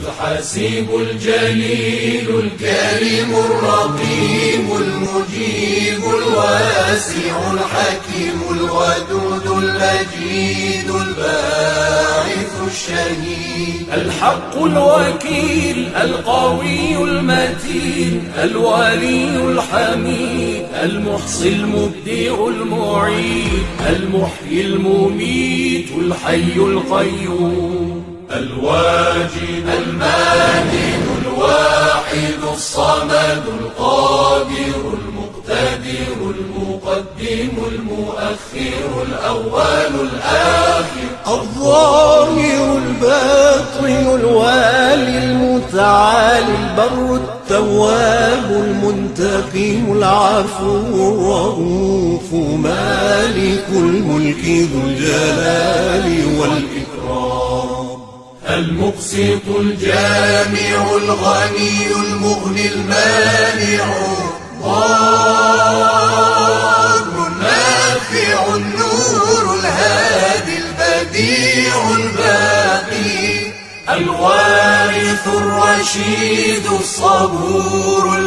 الحسيب الجليل الكريم الرقيب المجيب الواسع الحكيم الودود المجيد الباعث الشهيد الحق الوكيل القوي المتين الولي الحميد المحصي المبدع المعيد المحيي المميت الحي القيوم الواجد الماجد الواحد الصمد القادر المقتدر المقدم المؤخر الأول الآخر الظاهر الباطن الوالي المتعالي البر التواب المنتقم العفو الرؤوف مالك الملك ذو الجلال والإكرام المقسط الجامع الغني المغني المانع الضار النافع النور الهادي البديع الباقي الوارث الرشيد الصبور